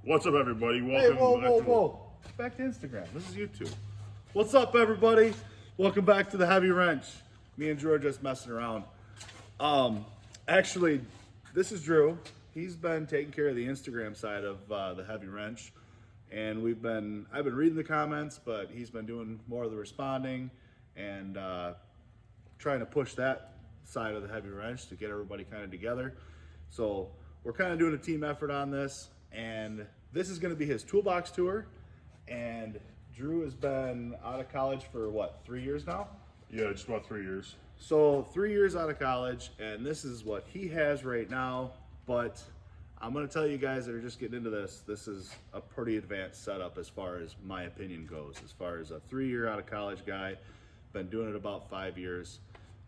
What's up, everybody? Welcome Whoa. Back to Instagram. This is YouTube. What's up, everybody? Welcome back to the Heavy Wrench. Me and Drew are just messing around. Actually, this is Drew. He's been taking care of the Instagram side of the Heavy Wrench. And I've been reading the comments, but he's been doing more of the responding and trying to push that side of the Heavy Wrench to get everybody kind of together. So we're kind of doing a team effort on this, and this is going to be his toolbox tour. And Drew has been out of college for what, 3 years now? Yeah, just about 3 years. So 3 years out of college, and this is what he has right now. But I'm going to tell you guys that are just getting into this is a pretty advanced setup as far as my opinion goes. As far as a 3 year out of college guy, been doing it about 5 years.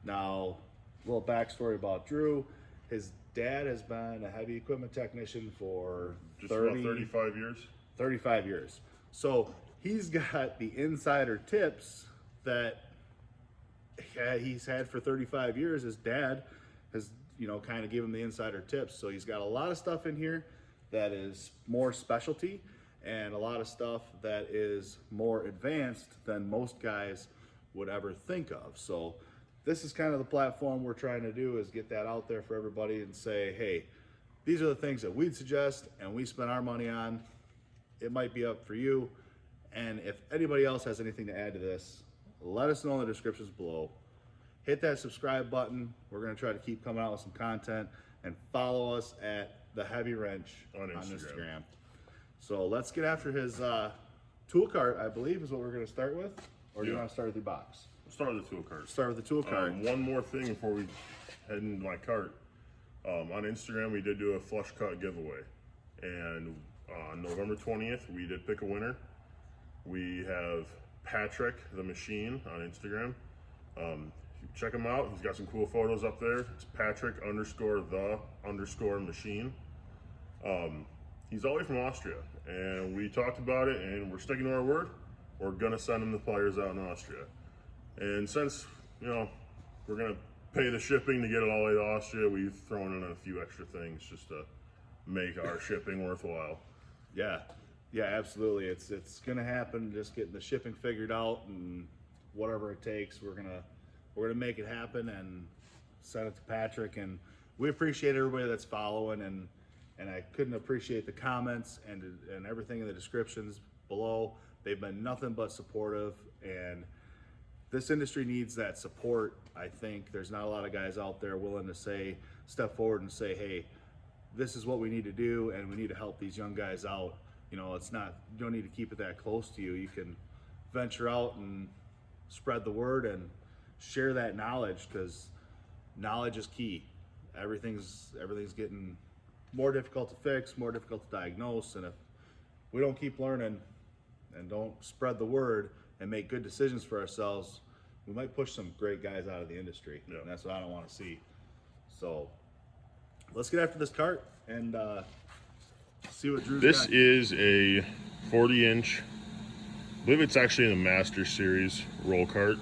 Now, a little backstory about Drew. His dad has been a heavy equipment technician for Just about 35 years. 35 years. So he's got the insider tips that he's had for 35 years. His dad has, kind of gave him the insider tips. So he's got a lot of stuff in here that is more specialty and a lot of stuff that is more advanced than most guys would ever think of. So this is kind of the platform we're trying to do, is get that out there for everybody and say, hey, these are the things that we'd suggest and we spend our money on. It might be up for you. And if anybody else has anything to add to this, let us know in the descriptions below. Hit that subscribe button. We're going to try to keep coming out with some content, and follow us at The Heavy Wrench on Instagram. So let's get after his tool cart, I believe is what we're going to start with. Or do you want to start with the box? We'll start with the tool cart. Start with the tool cart. One more thing before we head into my cart. On Instagram, we did do a flush cut giveaway. And on November 20th, we did pick a winner. We have Patrick the Machine on Instagram. Check him out. He's got some cool photos up there. It's Patrick_the_machine. He's all the way from Austria, and we talked about it, and we're sticking to our word. We're gonna send him the pliers out in Austria. And since, we're gonna pay the shipping to get it all the way to Austria, we've thrown in a few extra things just to make our shipping worthwhile. Yeah, absolutely. It's gonna happen. Just getting the shipping figured out, and whatever it takes, we're gonna make it happen and send it to Patrick. And we appreciate everybody that's following, and I couldn't appreciate the comments and everything in the descriptions below. They've been nothing but supportive, and this industry needs that support. I think there's not a lot of guys out there willing to step forward and say, hey, this is what we need to do, and we need to help these young guys out. It's not, you don't need to keep it that close to you. You can venture out and spread the word and share that knowledge, because knowledge is key. Everything's getting more difficult to fix, more difficult to diagnose, and if we don't keep learning and don't spread the word and make good decisions for ourselves, we might push some great guys out of the industry. Yeah. And that's what I don't want to see. So let's get after this cart and see what Drew's This got. is a 40-inch, I believe it's actually in the Master Series roll cart.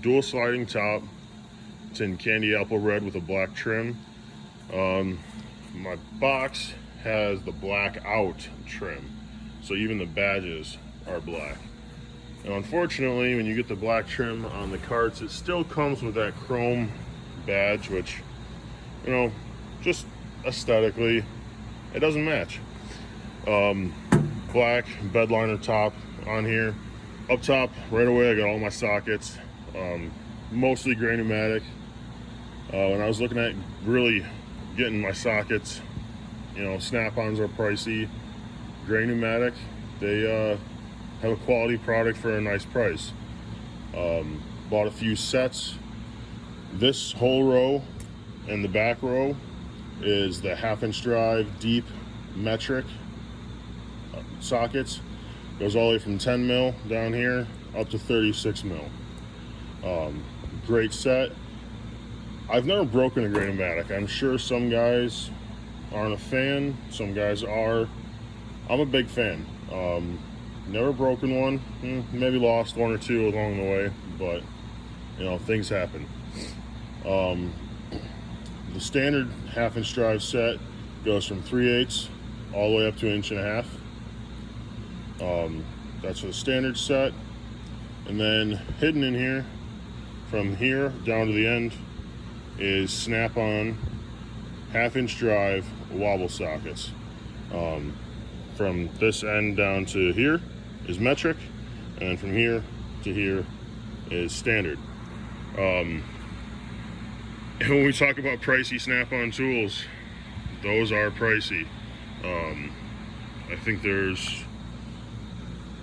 Dual sliding top. It's in candy apple red with a black trim. My box has the black out trim, so even the badges are black. And unfortunately, when you get the black trim on the carts, it still comes with that chrome badge, which, just aesthetically, it doesn't match. Black bed liner top on here. Up top, right away, I got all my sockets, mostly gray pneumatic. When I was looking at really getting my sockets, snap-ons are pricey. Gray pneumatic, they have a quality product for a nice price. Bought a few sets. This whole row and the back row is the 1/2-inch drive deep metric sockets. Goes all the way from 10 mil down here up to 36 mil. Great set. I've never broken a gray pneumatic. I'm sure some guys aren't a fan, some guys are. I'm a big fan. Never broken one, maybe lost one or two along the way, but things happen. The standard 1/2-inch drive set goes from 3/8 all the way up to 1.5 inches. That's for the standard set. And then hidden in here, from here down to the end, is snap-on 1/2 inch drive wobble sockets. From this end down to here is metric, and then from here to here is standard. And when we talk about pricey snap-on tools, those are pricey. I think there's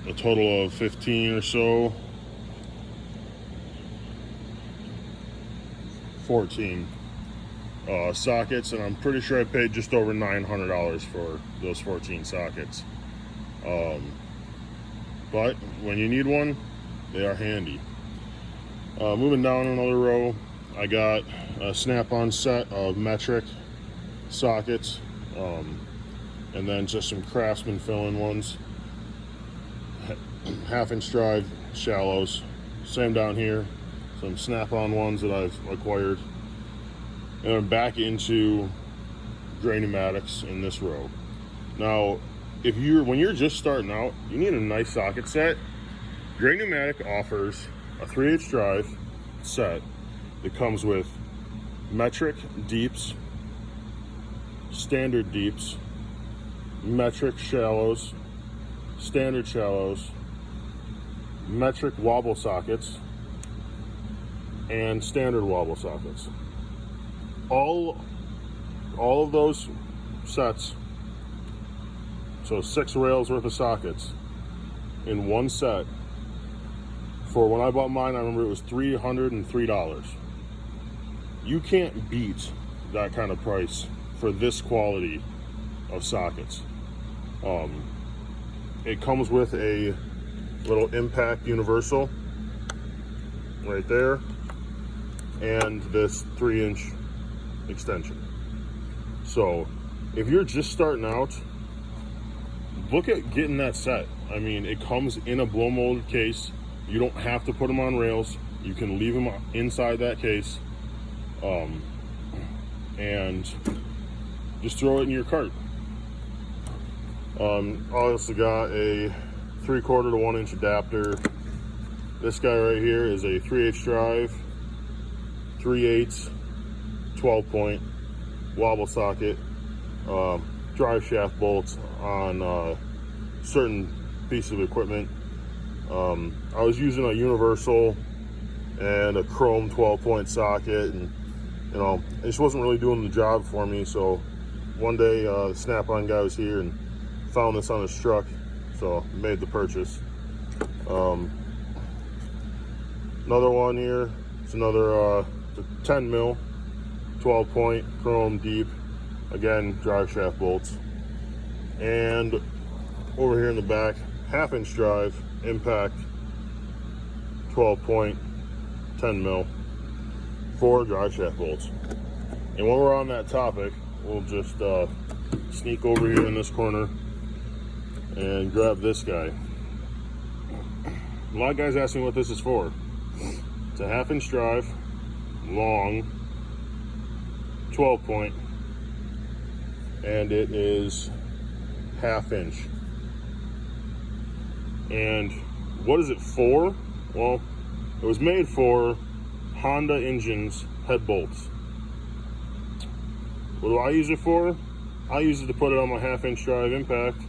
a total of 15 or so, 14 sockets, and I'm pretty sure I paid just over $900 for those 14 sockets. But when you need one, they are handy. Moving down another row, I got a snap-on set of metric sockets, and then just some Craftsman fill-in ones. 1/2 inch drive shallows. Same down here, some snap-on ones that I've acquired. And I'm back into gray pneumatics in this row. Now, when you're just starting out, you need a nice socket set. Gray Pneumatic offers a 3/8 drive set that comes with metric deeps, standard deeps, metric shallows, standard shallows, metric wobble sockets, and standard wobble sockets. All of those sets, so 6 rails worth of sockets in one set. For when I bought mine, I remember it was $303. You can't beat that kind of price for this quality of sockets. It comes with a little impact universal right there, and this 3-inch extension. So if you're just starting out, look at getting that set. I mean, it comes in a blow molded case. You don't have to put them on rails. You can leave them inside that case, and just throw it in your cart. I also got a 3/4 to 1 inch adapter. This guy right here is a 3/8 drive, 3/8 12-point wobble socket, drive shaft bolts on certain pieces of equipment. I was using a universal and a chrome 12-point socket, and it just wasn't really doing the job for me. So one day the snap-on guy was here and found this on his truck, so made the purchase. Another one here, it's another 10 mil 12-point chrome deep, again drive shaft bolts. And over here in the back, 1/2 inch drive impact 12-point 10 mil 4 drive shaft bolts. And when we're on that topic, we'll just sneak over here in this corner and grab this guy. A lot of guys ask me what this is for. It's a 1/2 inch drive, long, 12-point, and it is 1/2 inch. And what is it for? Well, it was made for Honda engines head bolts. What do I use it for? I use it to put it on my 1/2 inch drive impact,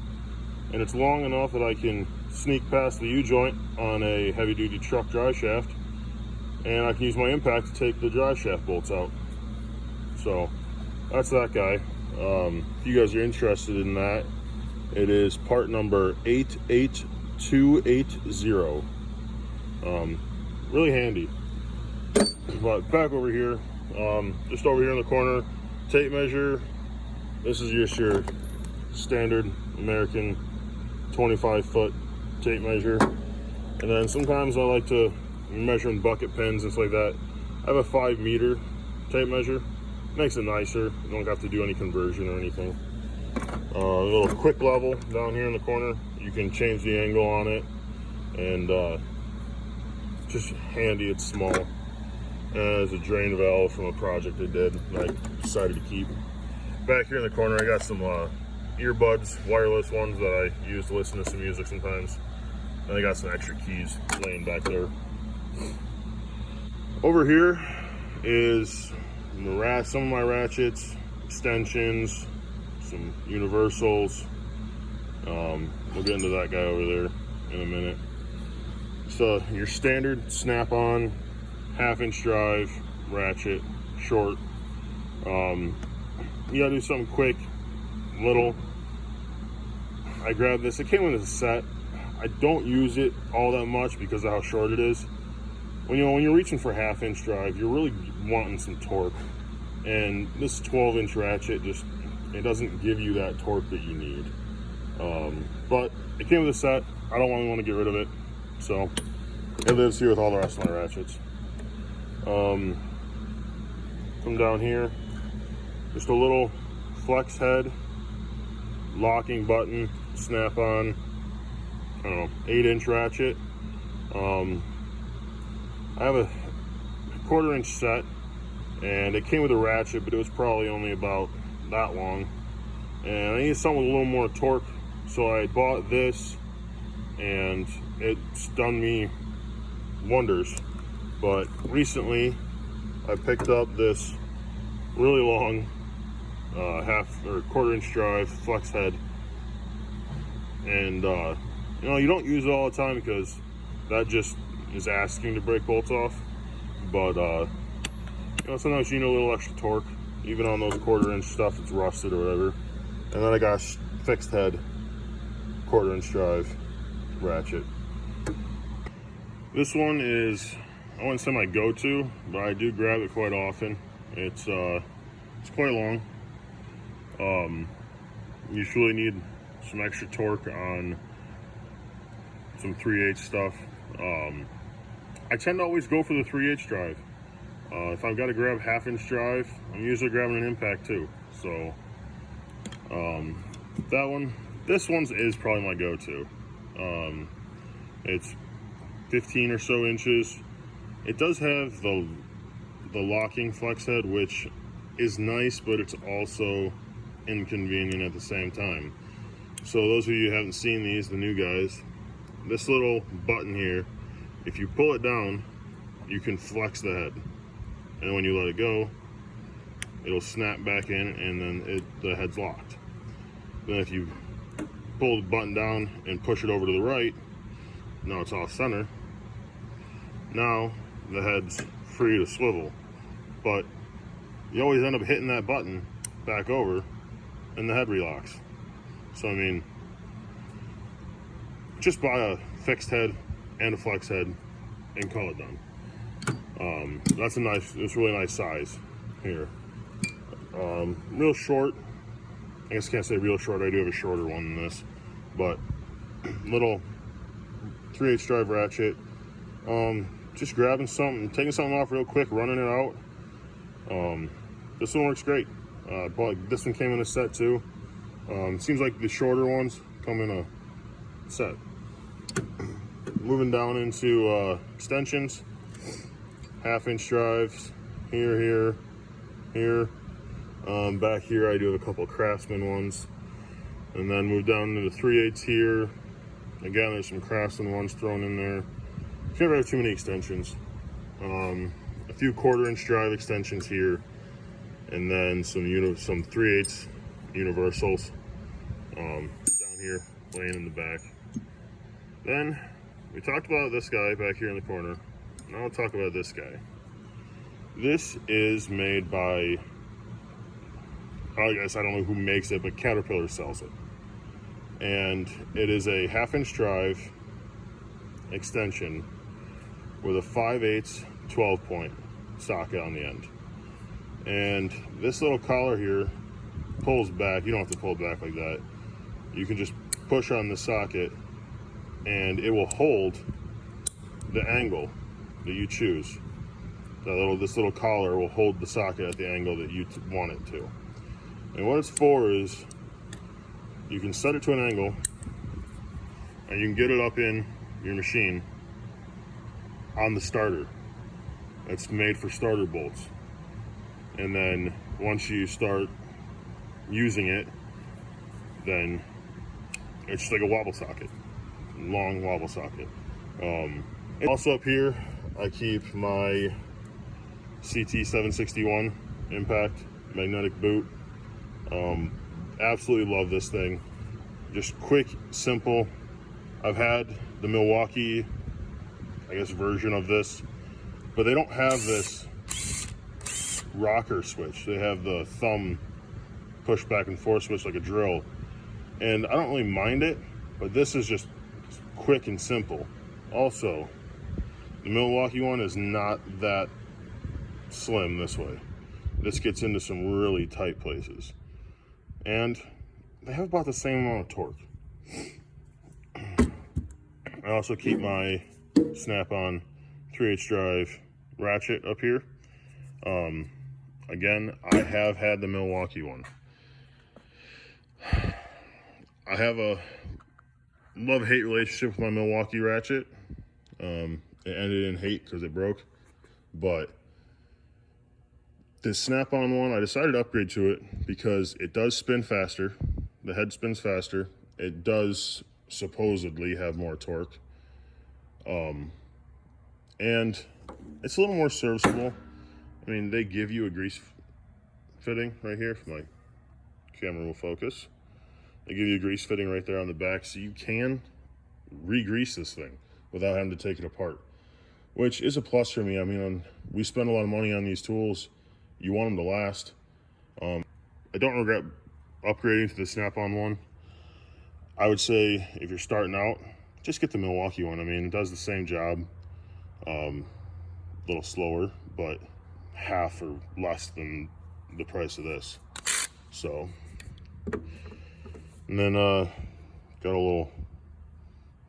and it's long enough that I can sneak past the U-joint on a heavy duty truck drive shaft, and I can use my impact to take the drive shaft bolts out. So that's that guy. If you guys are interested in that, it is part number 88280. Really handy. But back over here, just over here in the corner, tape measure. This is just your standard American 25-foot tape measure. And then sometimes I like to measure in bucket pins and stuff like that. I have a 5-meter tape measure. Makes it nicer. You don't have to do any conversion or anything. A little quick level down here in the corner. You can change the angle on it, and just handy. It's small. And there's a drain valve from a project I did, and I decided to keep. Back here in the corner, I got some earbuds, wireless ones that I use to listen to some music sometimes. And I got some extra keys laying back there. Over here is some of my ratchets, extensions, some universals. We'll get into that guy over there in a minute. So your standard snap-on, half-inch drive, ratchet, short. You gotta do something quick, little. I grabbed this. It came with a set. I don't use it all that much because of how short it is. When you're reaching for half-inch drive, you're really wanting some torque, and this 12-inch ratchet it doesn't give you that torque that you need. But it came with a set. I don't want to get rid of it, so it lives here with all the rest of my ratchets. Come down here, just a little flex head, locking button, snap on, I don't know, 8-inch ratchet. I have a 1/4-inch set, and it came with a ratchet, but it was probably only about that long. And I needed something with a little more torque, so I bought this, and it's done me wonders. But recently, I picked up this really long 1/4-inch drive flex head, and you don't use it all the time because that just is asking to break bolts off. But sometimes you need a little extra torque, even on those 1/4-inch stuff that's rusted or whatever. And then I got a fixed head 1/4-inch drive ratchet. This one is, I wouldn't say my go-to, but I do grab it quite often. It's quite long. Usually need some extra torque on some 3/8 stuff. I tend to always go for the 3/8 drive. If I've got to grab 1/2-inch drive, I'm usually grabbing an impact too. So this one is probably my go-to. It's 15 or so inches. It does have the locking flex head, which is nice, but it's also inconvenient at the same time. So those of you who haven't seen these, the new guys, this little button here, if you pull it down, you can flex the head, and when you let it go, it'll snap back in, and then the head's locked. Then if you pull the button down and push it over to the right, now it's off center. Now the head's free to swivel, but you always end up hitting that button back over, and the head relocks. So I mean, just buy a fixed head and a flex head and call it done. It's really nice size here. Real short. I guess I can't say real short. I do have a shorter one than this, but little 3/8 drive ratchet. Just grabbing something, taking something off real quick, running it out. This one works great. But this one came in a set too. Seems like the shorter ones come in a set. Moving down into extensions, 1/2-inch drives, here. Back here I do have a couple of Craftsman ones, and then move down to the 3/8 here. Again, there's some Craftsman ones thrown in there. You never have too many extensions. A few 1/4-inch drive extensions here, and then some 3/8 universals down here laying in the back. Then we talked about this guy back here in the corner. Now I'll talk about this guy. This is made by, I guess I don't know who makes it, but Caterpillar sells it. And it is a 1/2-inch drive extension with a 5/8 12-point socket on the end. And this little collar here pulls back. You don't have to pull it back like that. You can just push on the socket, and it will hold the angle that you choose. This little collar will hold the socket at the angle that you want it to. And what it's for is, you can set it to an angle, and you can get it up in your machine on the starter. It's made for starter bolts. And then once you start using it, then it's just like a wobble socket, long wobble socket. Also up here, I keep my CT 761 impact magnetic boot. Absolutely love this thing. Just quick, simple. I've had the Milwaukee, I guess, version of this, but they don't have this rocker switch. They have the thumb push back and forth switch like a drill. And I don't really mind it, but this is just quick and simple. Also, the Milwaukee one is not that slim this way. This gets into some really tight places. And they have about the same amount of torque. I also keep my snap-on 3/8 drive ratchet up here. Again, I have had the Milwaukee one. I have a love-hate relationship with my Milwaukee ratchet. It ended in hate because it broke. But this snap-on one, I decided to upgrade to it because it does spin faster. The head spins faster. It does supposedly have more torque. And it's a little more serviceable. I mean, they give you a grease fitting right here, if my camera will focus. They give you a grease fitting right there on the back, so you can re-grease this thing without having to take it apart, which is a plus for me. I mean, we spend a lot of money on these tools. You want them to last. I don't regret upgrading to the snap-on one. I would say if you're starting out, just get the Milwaukee one. I mean, it does the same job, a little slower, but half or less than the price of this. So, and then got a little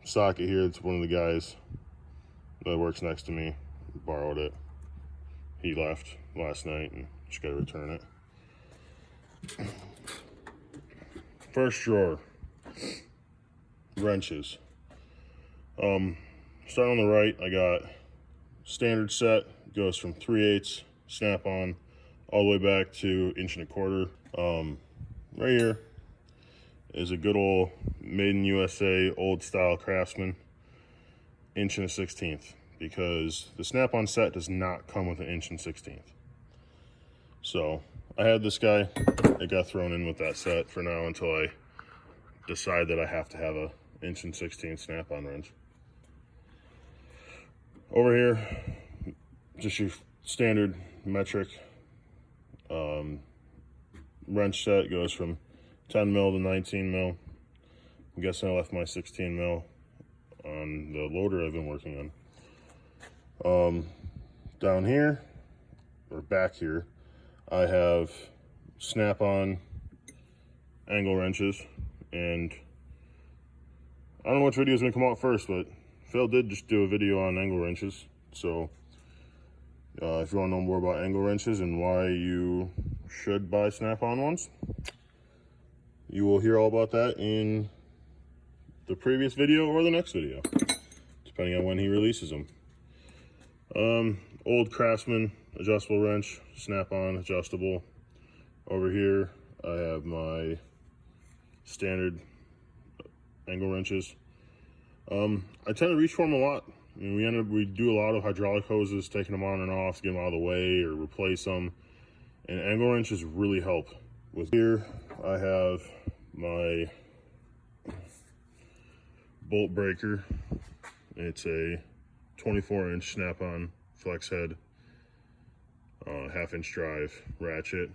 socket here. It's one of the guys that works next to me borrowed it. He left last night and just gotta return it. First drawer, wrenches. Starting on the right, I got standard set, goes from 3/8 snap-on all the way back to 1.25 inch. Right here is a good old made in USA old style Craftsman 1.16 inch, because the snap-on set does not come with an 1.16 inch. So I had this guy. It got thrown in with that set for now until I decide that I have to have a 1.16 inch snap-on wrench. Over here, just your standard metric wrench set, goes from 10 mil to 19 mil. I'm guessing I left my 16 mil on the loader I've been working on. Down here, or back here, I have snap-on angle wrenches, and I don't know which video is going to come out first, but Phil did just do a video on angle wrenches. So if you want to know more about angle wrenches and why you should buy snap-on ones, you will hear all about that in the previous video or the next video, depending on when he releases them. Old Craftsman adjustable wrench, snap-on adjustable. Over here I have my standard angle wrenches. I tend to reach for them a lot. I mean, we do a lot of hydraulic hoses, taking them on and off to get them out of the way or replace them, and angle wrenches really help. With here I have my bolt breaker. It's a 24 inch snap-on flex head, 1/2 inch drive ratchet.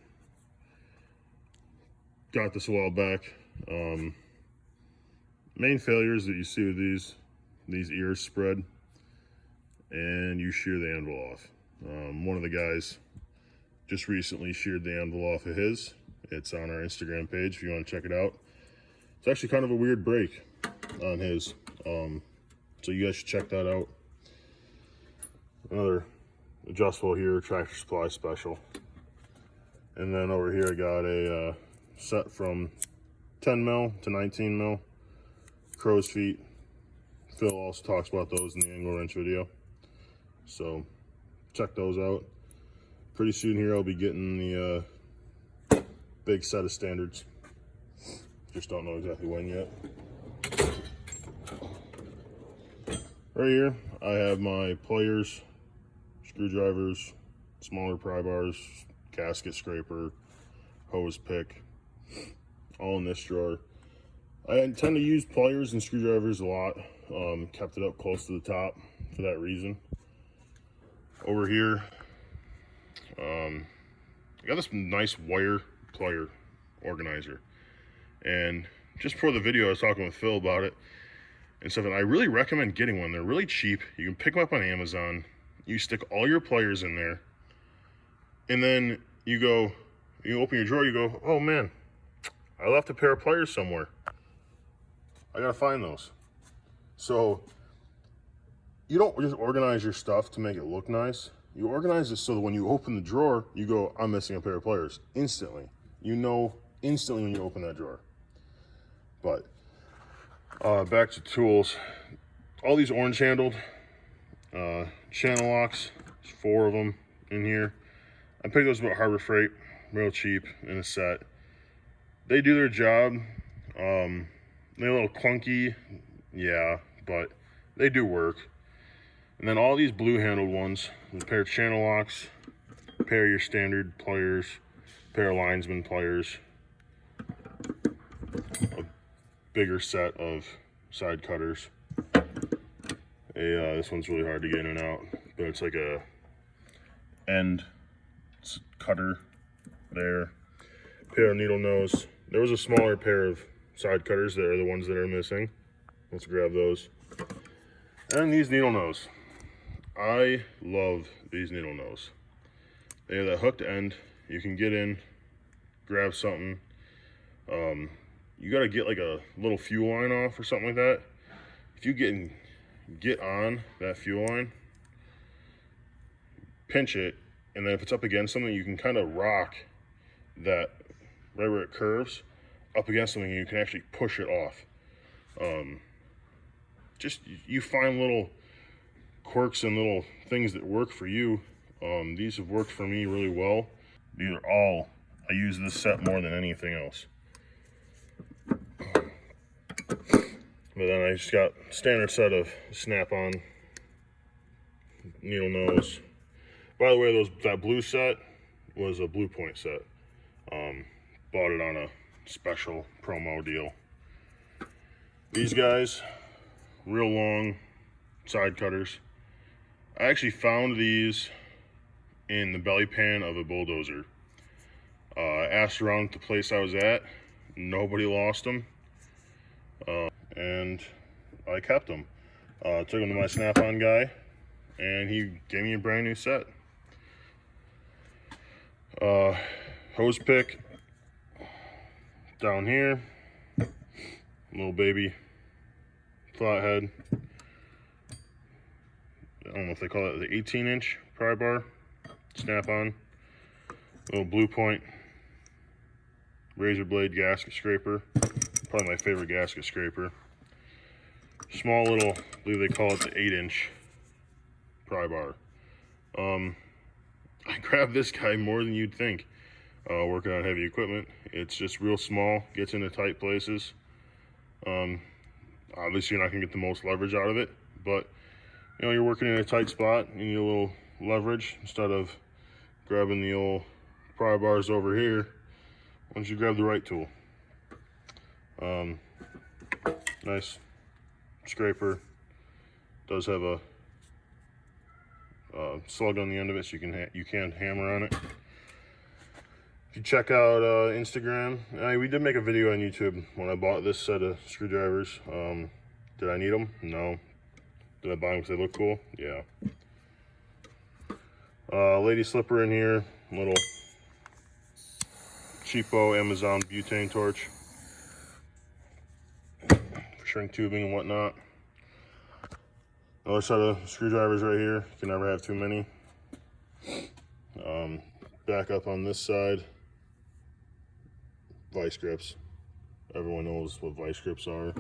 Got this a while back. Main failures that you see with these ears spread and you shear the anvil off. One of the guys just recently sheared the anvil off of his. It's on our Instagram page if you want to check it out. It's actually kind of a weird break on his, so you guys should check that out. Another adjustable here, Tractor Supply special. And then over here I got a set from 10 mil to 19 mil crow's feet. Phil also talks about those in the angle wrench video, so check those out. Pretty soon here I'll be getting the big set of standards. Just don't know exactly when yet. Right here, I have my pliers, screwdrivers, smaller pry bars, gasket scraper, hose pick, all in this drawer. I tend to use pliers and screwdrivers a lot. Kept it up close to the top for that reason. Over here, I got this nice wire plier organizer. And just before the video, I was talking with Phil about it and stuff, and I really recommend getting one. They're really cheap. You can pick them up on Amazon. You stick all your pliers in there, and then you open your drawer, you go, oh man, I left a pair of pliers somewhere. I gotta find those. So you don't just organize your stuff to make it look nice. You organize it so that when you open the drawer, you go, I'm missing a pair of pliers instantly. You know instantly when you open that drawer. But back to tools. All these orange handled channel locks, there's 4 of them in here. I picked those up at Harbor Freight, real cheap in a set. They do their job. They're a little clunky, yeah, but they do work. And then all these blue handled ones, a pair of channel locks, a pair of your standard pliers, a pair of linesman pliers, a bigger set of side cutters. This one's really hard to get in and out, but it's like a end cutter there. Pair of needle nose. There was a smaller pair of side cutters that are the ones that are missing. Let's grab those. And these needle nose. I love these needle nose. They have that hooked end. You can get in, grab something. You gotta get like a little fuel line off or something like that. If you get on that fuel line, pinch it, and then if it's up against something, you can kind of rock that right where it curves up against something, and you can actually push it off. Just you find little quirks and little things that work for you. These have worked for me really well. These are all, I use this set more than anything else. But then I just got standard set of snap-on needle nose. By the way, that blue set was a Blue Point set. Bought it on a special promo deal. These guys, real long side cutters. I actually found these in the belly pan of a bulldozer. I asked around at the place I was at. Nobody lost them. And I kept them. Took them to my Snap-on guy, and he gave me a brand new set. Hose pick down here, little baby flathead. I don't know if they call it the 18-inch pry bar, Snap-on. Little Blue Point razor blade gasket scraper, probably my favorite gasket scraper. Small little, I believe they call it the 8-inch pry bar. I grabbed this guy more than you'd think. Working on heavy equipment, it's just real small, gets into tight places. Obviously you're not gonna get the most leverage out of it, but you know, you're working in a tight spot, you need a little leverage instead of grabbing the old pry bars over here. Once you grab the right tool. Nice scraper. Does have a slug on the end of it, so you can hammer on it. If you check out Instagram, we did make a video on YouTube when I bought this set of screwdrivers. Did I need them? No. Did I buy them because they look cool? Yeah. Lady slipper in here, little cheapo Amazon butane torch for shrink tubing and whatnot. Another set of screwdrivers right here. You can never have too many. Back up on this side, vice grips. Everyone knows what vice grips are.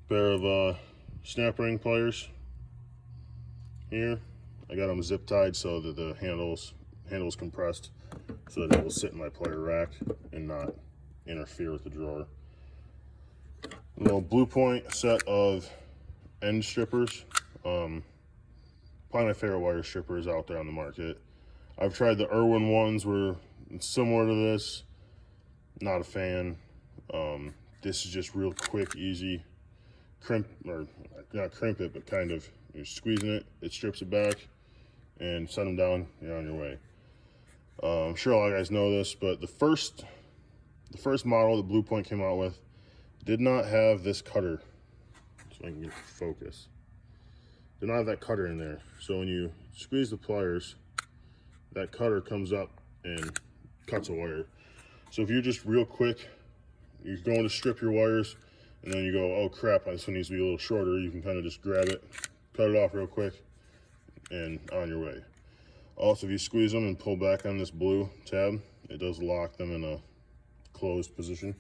Pair of snap ring pliers here. I got them zip tied so that the handles compressed, so that it will sit in my plier rack and not interfere with the drawer. little Blue Point set of end strippers. Probably my favorite wire strippers out there on the market. I've tried the Irwin ones, were similar to this. Not a fan. This is just real quick, easy. Crimp, or not crimp it, but kind of, you're squeezing it, it strips it back, and set them down, you're on your way. I'm sure a lot of guys know this, but the first model that Blue Point came out with did not have this cutter, so I can get focus. Did not have that cutter in there. So when you squeeze the pliers, that cutter comes up and cuts a wire. So if you're just real quick, you're going to strip your wires, and then you go, oh crap, this one needs to be a little shorter, you can kind of just grab it, cut it off real quick, and on your way. Also, if you squeeze them and pull back on this blue tab, it does lock them in a closed position.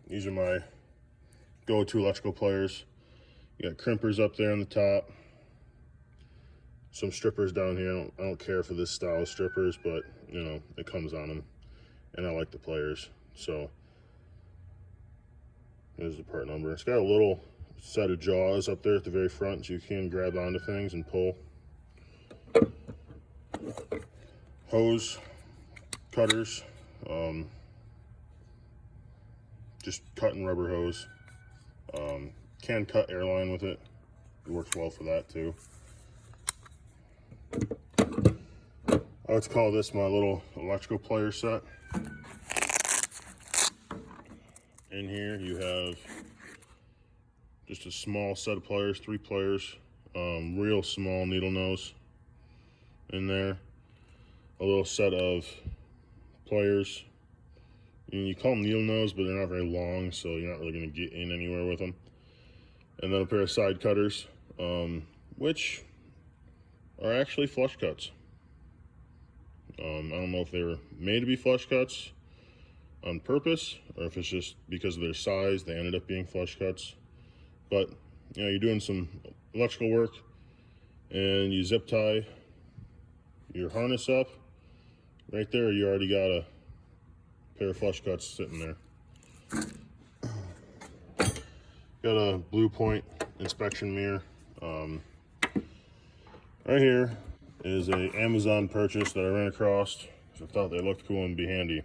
These are my go-to electrical pliers. You got crimpers up there on the top, some strippers down here. I don't care for this style of strippers, but you know, it comes on them, and I like the pliers. So here's the part number. It's got a little set of jaws up there at the very front, so you can grab onto things and pull. Hose cutters, just cutting rubber hose. Can cut airline with it. It works well for that too. I would call this my little electrical plier set. In here you have just a small set of pliers, 3 pliers, real small needle nose in there. A little set of pliers. You call them needle nose, but they're not very long, so you're not really going to get in anywhere with them. And then a pair of side cutters, which are actually flush cuts. I don't know if they were made to be flush cuts on purpose, or if it's just because of their size, they ended up being flush cuts. But you know, you're doing some electrical work, and you zip tie your harness up. Right there, you already got a pair of flush cuts sitting there. Got a Blue Point inspection mirror. Right here is a Amazon purchase that I ran across. So I thought they looked cool and be handy.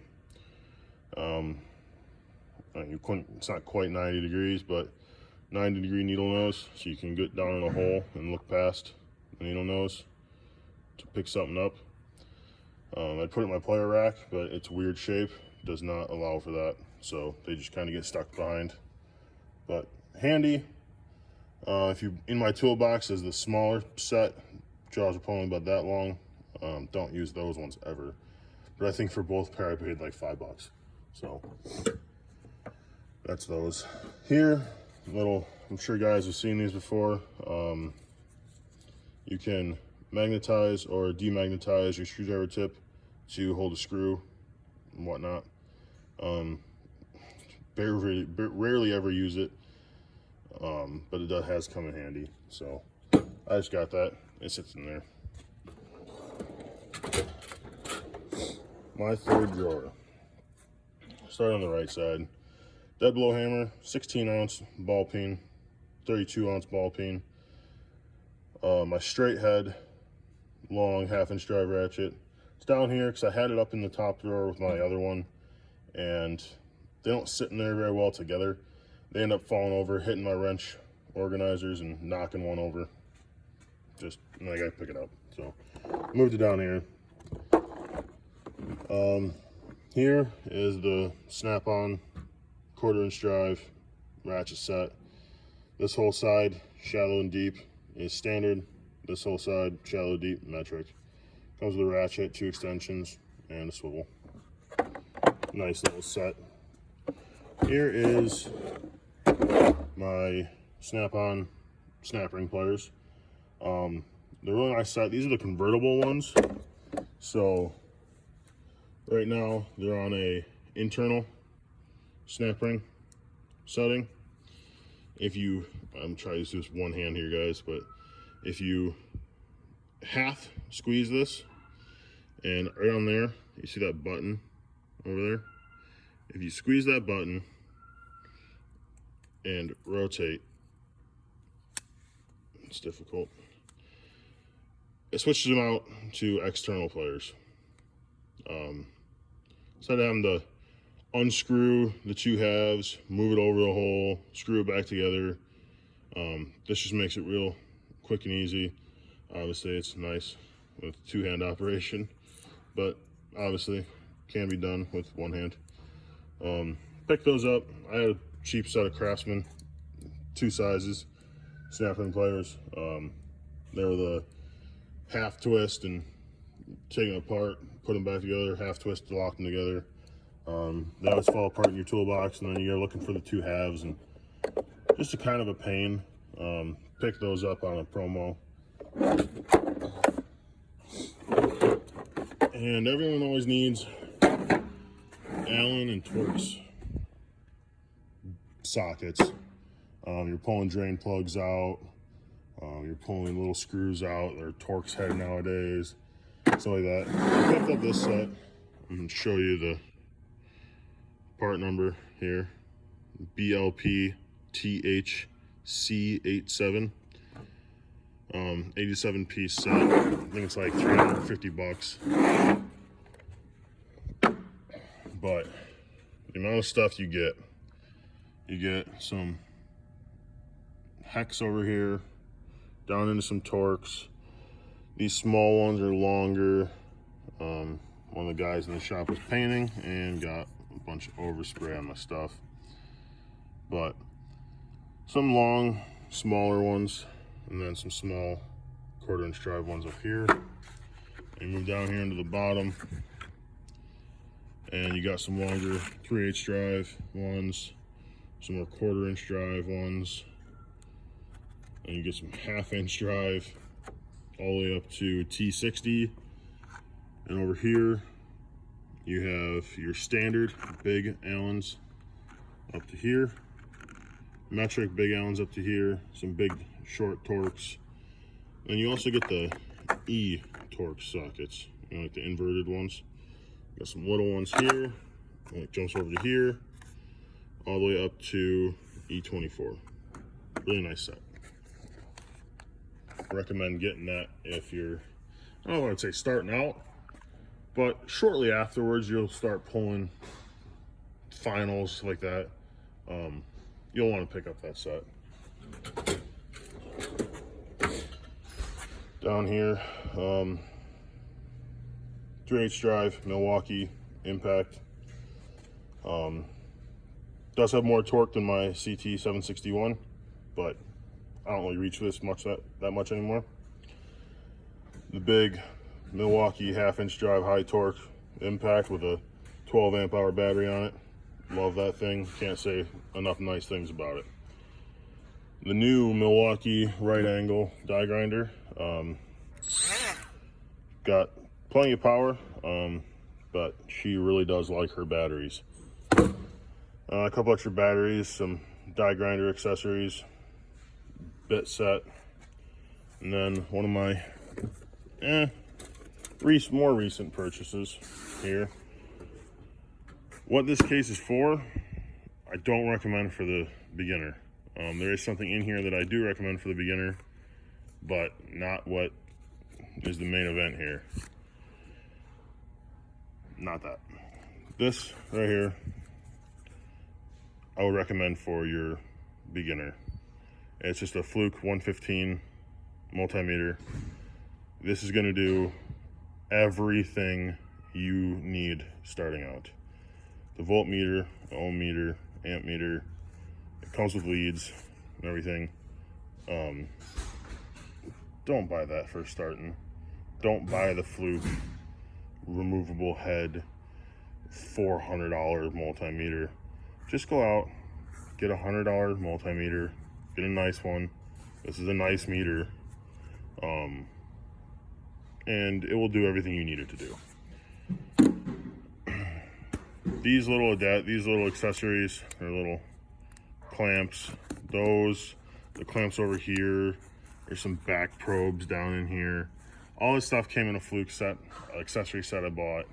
It's not quite 90 degrees, but 90-degree needle nose, so you can get down in a hole and look past the needle nose to pick something up. I'd put it in my plier rack, but it's weird shape, does not allow for that, so they just kind of get stuck behind. But handy. If you in my toolbox is the smaller set, jaws are probably about that long. Don't use those ones ever. But I think for both pair I paid like $5. So that's those. Here, I'm sure guys have seen these before. You can magnetize or demagnetize your screwdriver tip to hold a screw and whatnot. Rarely ever use it, but it has come in handy. So I just got that. It sits in there. My third drawer. Start on the right side. Dead blow hammer, 16-ounce ball peen, 32-ounce ball peen. My straight head, long 1/2-inch drive ratchet. It's down here because I had it up in the top drawer with my other one, and they don't sit in there very well together. They end up falling over, hitting my wrench organizers and knocking one over. And I gotta pick it up. So moved it down here. Here is the snap-on 1/4-inch drive ratchet set. This whole side, shallow and deep, is standard. This whole side, shallow, deep, metric. Comes with a ratchet, 2 extensions, and a swivel. Nice little set. Here is my snap-on snap ring pliers. They're really nice set. These are the convertible ones. So right now they're on a internal snap ring setting. I'm trying to do this one hand here, guys, but if you half squeeze this and right on there, you see that button over there? If you squeeze that button and rotate, it's difficult, it switches them out to external pliers. Instead of having to unscrew the two halves, move it over the hole, screw it back together, this just makes it real quick and easy. Obviously it's nice with two-hand operation, but obviously can be done with one hand. Pick those up. I had a cheap set of Craftsman, 2 sizes, snap-in pliers. They were the half twist and take them apart, put them back together, half twist to lock them together. They always fall apart in your toolbox, and then you're looking for the two halves, and just a kind of a pain. Pick those up on a promo. And everyone always needs Allen and Torx sockets. You're pulling drain plugs out, you're pulling little screws out, or Torx head nowadays, stuff like that. I picked up this set. I'm going to show you the part number here, BLP-THC87, 87 piece set. I think it's like 350 bucks. But the amount of stuff you get some hex over here, down into some Torx. These small ones are longer. One of the guys in the shop was painting and got a bunch of overspray on my stuff. But some long, smaller ones, and then some small 1/4 inch drive ones up here. And move down here into the bottom, and you got some longer 3/8 drive ones, some more 1/4 inch drive ones, and you get some 1/2 inch drive all the way up to T60. And over here you have your standard big Allens up to here, metric big Allens up to here, some big short Torx, and you also get the E Torx sockets, you know, like the inverted ones. Got some little ones here, and it jumps over to here, all the way up to E24. Really nice set. Recommend getting that if you're, I don't want to say starting out, but shortly afterwards you'll start pulling finals like that. You'll want to pick up that set. Down here, 3/8 drive Milwaukee Impact. Does have more torque than my CT 761, but I don't really reach this much that much anymore. The big Milwaukee 1/2 inch drive high torque Impact with a 12 amp hour battery on it. Love that thing. Can't say enough nice things about it. The new Milwaukee right angle die grinder, got plenty of power, but she really does like her batteries. A couple extra batteries, some die grinder accessories, bit set, and then one of my more recent purchases here. What this case is for, I don't recommend for the beginner. There is something in here that I do recommend for the beginner, but not what is the main event here. Not that. This right here, I would recommend for your beginner. It's just a Fluke 115 multimeter. This is going to do everything you need starting out. The voltmeter, the ohm meter, amp meter. It comes with leads and everything. Don't buy that for starting. Don't buy the Fluke removable head $400 multimeter. Just go out, get a $100 multimeter, get a nice one. This is a nice meter, and it will do everything you need it to do. These little accessories, or little clamps, the clamps over here, there's some back probes down in here. All this stuff came in a Fluke set, accessory set I bought.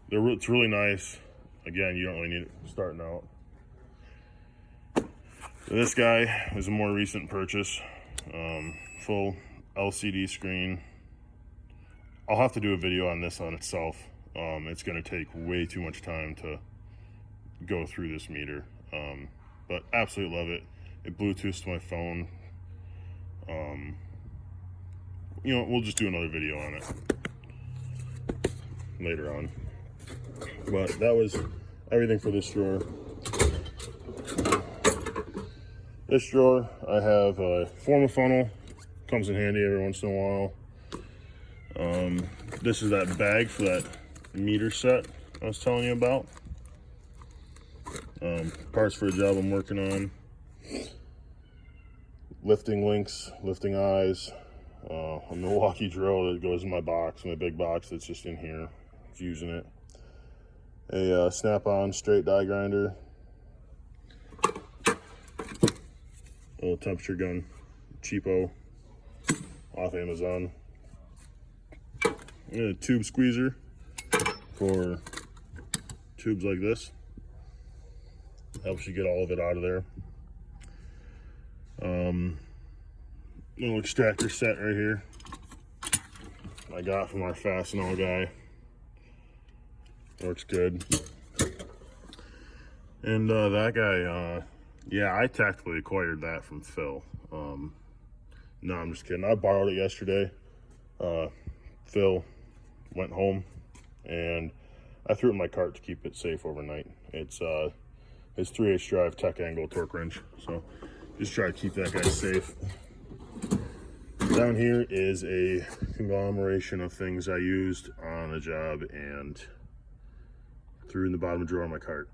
It's really nice. Again, you don't really need it starting out. This guy is a more recent purchase. Full LCD screen. I'll have to do a video on this on itself. It's going to take way too much time to go through this meter. But absolutely love it. It Bluetooths to my phone. You know, we'll just do another video on it later on. But that was everything for this drawer. This drawer, I have a forma funnel. Comes in handy every once in a while. This is that bag for that meter set I was telling you about. Parts for a job I'm working on. Lifting links, lifting eyes. A Milwaukee drill that goes in my box, my big box that's just in here. It's using it. A snap-on straight die grinder. A little temperature gun, cheapo, off Amazon. And a tube squeezer for tubes like this. Helps you get all of it out of there. Little extractor set right here. I got from our Fastenal guy. Works good. And that guy, yeah, I tactically acquired that from Phil. No, I'm just kidding. I borrowed it yesterday. Phil went home and I threw it in my cart to keep it safe overnight. It's his 3/8 drive tech angle torque wrench. So just try to keep that guy safe. Down here is a conglomeration of things I used on a job and threw in the bottom drawer of my cart.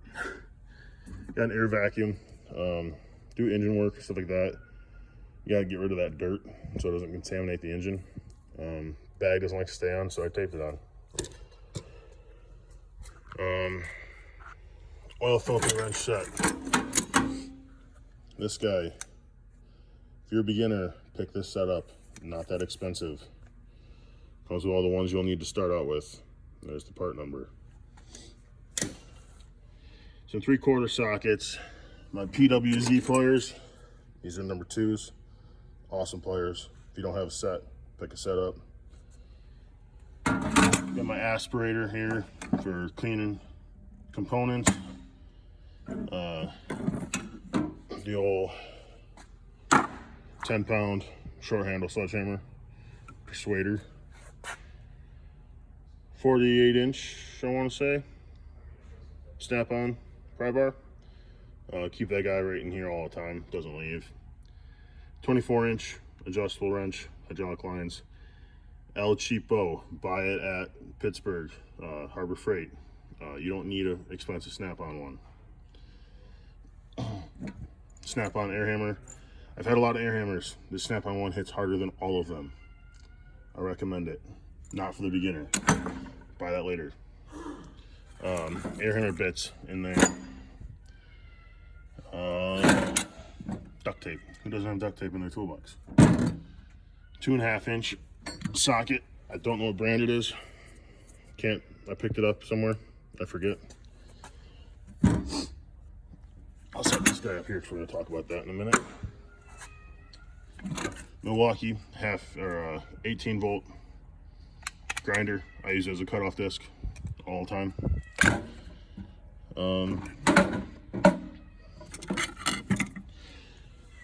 Got an air vacuum, do engine work, stuff like that. You gotta get rid of that dirt so it doesn't contaminate the engine. Bag doesn't like to stay on, so I taped it on. Oil filter wrench set. This guy, if you're a beginner, pick this set up. Not that expensive. Comes with all the ones you'll need to start out with. There's the part number. Some 3/4 sockets. My PWZ pliers. These are number 2s. Awesome pliers. If you don't have a set, pick a set up. Got my aspirator here for cleaning components. The old 10-pound short handle sledgehammer persuader. 48-inch, I want to say. Snap-on pry bar. Keep that guy right in here all the time. Doesn't leave. 24-inch adjustable wrench, hydraulic lines. El Cheapo. Buy it at Pittsburgh, Harbor Freight. You don't need an expensive snap-on one. Snap-on air hammer. I've had a lot of air hammers. This snap-on one hits harder than all of them. I recommend it. Not for the beginner. Buy that later. Air hammer bits in there. Duct tape. Who doesn't have duct tape in their toolbox? 2.5-inch socket. I don't know what brand it is. I picked it up somewhere. I forget. I'll set this guy up here because we're going to talk about that in a minute. Milwaukee 18-volt grinder. I use it as a cutoff disc all the time.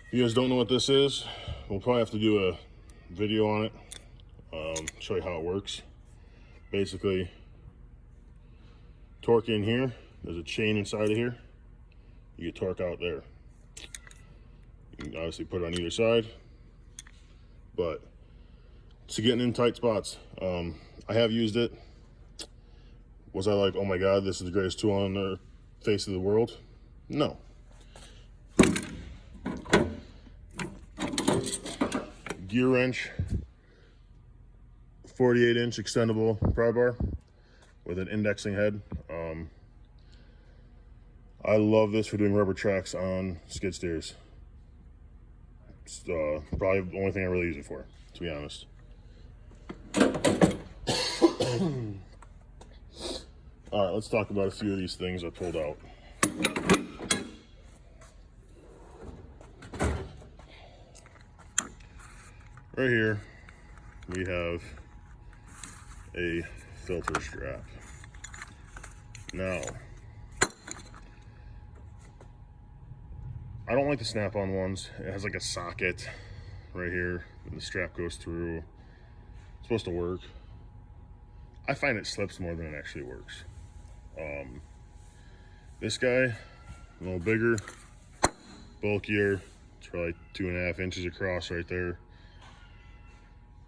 If you guys don't know what this is, we'll probably have to do a video on it. Show you how it works. Basically, torque in here. There's a chain inside of here. You get torque out there. You can obviously put it on either side, but to getting in tight spots. I have used it. Was I like, oh my god, this is the greatest tool on the face of the world? No. Gear wrench, 48-inch extendable pry bar with an indexing head. I love this for doing rubber tracks on skid steers. It's probably the only thing I really use it for, to be honest. All right, let's talk about a few of these things I pulled out. Right here, we have a filter strap. Now, I don't like the snap-on ones. It has like a socket right here, and the strap goes through. It's supposed to work. I find it slips more than it actually works. This guy, a little bigger, bulkier. It's probably 2.5 inches across right there.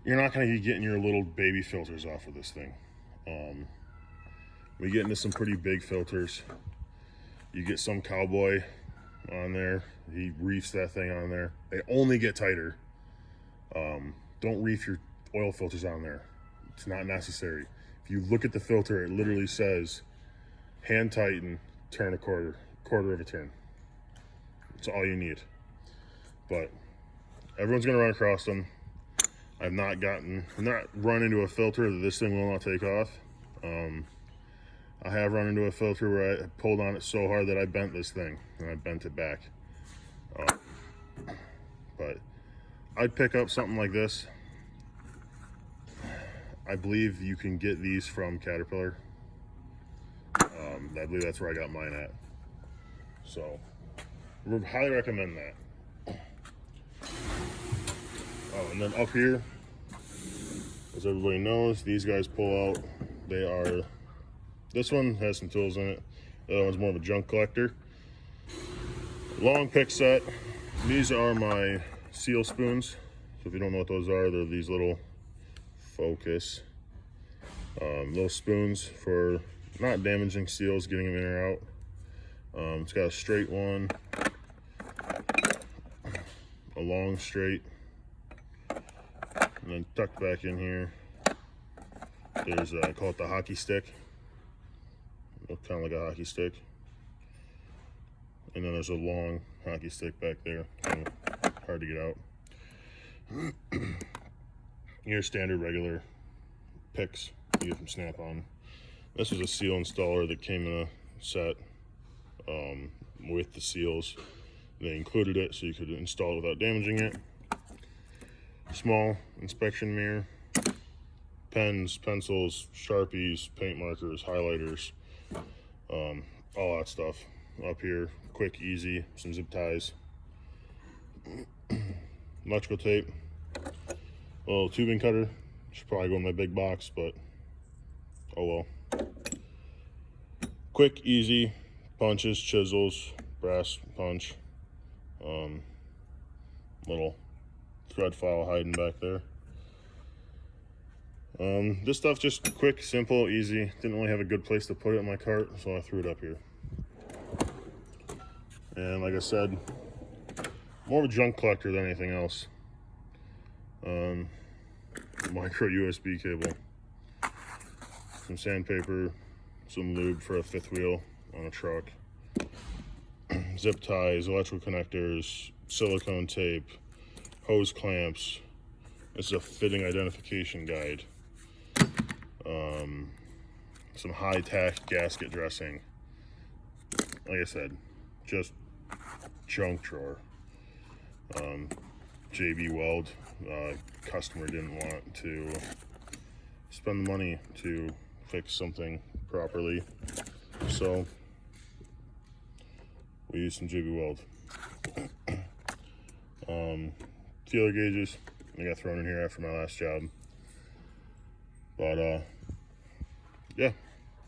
You're not gonna be getting your little baby filters off of this thing. We get into some pretty big filters. You get some cowboy on there, he reefs that thing on there. They only get tighter. Don't reef your oil filters on there. It's not necessary. If you look at the filter, it literally says hand tighten, turn a quarter of a turn. That's all you need. But everyone's gonna run across them. I've not run into a filter that this thing will not take off. I have run into a filter where I pulled on it so hard that I bent this thing, and I bent it back. But I'd pick up something like this. I believe you can get these from Caterpillar. I believe that's where I got mine at. So, we highly recommend that. Oh, and then up here, as everybody knows, these guys pull out. This one has some tools in it. The other one's more of a junk collector. Long pick set. These are my seal spoons. So if you don't know what those are, they're these little focus. Little spoons for not damaging seals, getting them in or out. It's got a straight one, a long straight, and then tucked back in here, there's, I call it the hockey stick. Looks kind of like a hockey stick. And then there's a long hockey stick back there, kind of hard to get out. Your standard regular picks you get from Snap-on. This was a seal installer that came in a set with the seals. They included it so you could install it without damaging it. Small inspection mirror, pens, pencils, Sharpies, paint markers, highlighters, all that stuff. Up here, quick, easy, some zip ties, electrical tape, a little tubing cutter. Should probably go in my big box, but oh well. Quick, easy punches, chisels, brass punch, little thread file hiding back there. This stuff just quick, simple, easy. Didn't really have a good place to put it in my cart, so I threw it up here. And like I said, more of a junk collector than anything else. Micro USB cable, some sandpaper, some lube for a fifth wheel on a truck, zip ties, electrical connectors, silicone tape, hose clamps. This is a fitting identification guide. Some high-tack gasket dressing. Like I said, just junk drawer. JB Weld. Customer didn't want to spend the money to fix something properly, so we used some JB Weld. Feeler gauges, I got thrown in here after my last job. But yeah,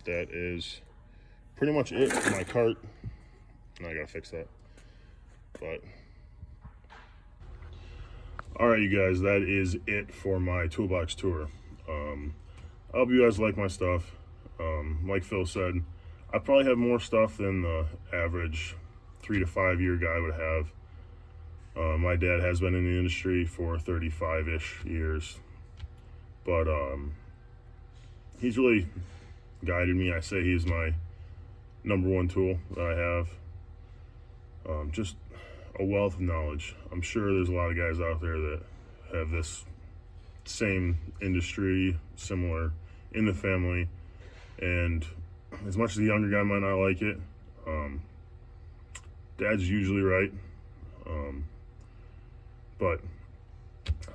that is pretty much it for my cart. Now I gotta fix that. But all right, you guys, that is it for my toolbox tour. I hope you guys like my stuff. Like Phil said, I probably have more stuff than the average 3 to 5 year guy would have. My dad has been in the industry for 35-ish years, but he's really guided me. I say he's my #1 tool that I have. Just a wealth of knowledge. I'm sure there's a lot of guys out there that have this same industry, similar in the family, and as much as the younger guy might not like it, Dad's usually right. But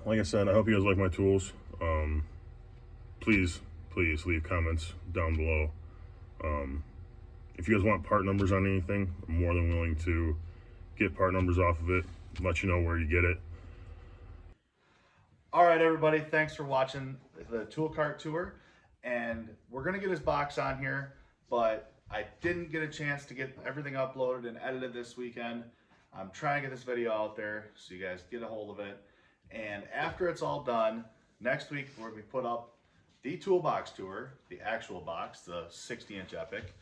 like I said, I hope you guys like my tools. Please leave comments down below. If you guys want part numbers on anything, I'm more than willing to get part numbers off of it, let you know where you get it. All right, everybody, thanks for watching the tool cart tour. And we're gonna get his box on here, but I didn't get a chance to get everything uploaded and edited this weekend. I'm trying to get this video out there so you guys get a hold of it. And after it's all done, next week we're gonna put up the toolbox tour, the actual box, the 60-inch Epic.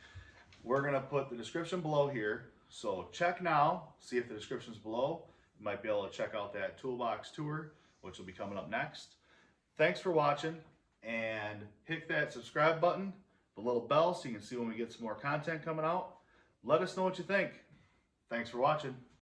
We're gonna put the description below here. So check now, see if the description's below. You might be able to check out that toolbox tour, which will be coming up next. Thanks for watching, and hit that subscribe button, the little bell, so you can see when we get some more content coming out. Let us know what you think. Thanks for watching.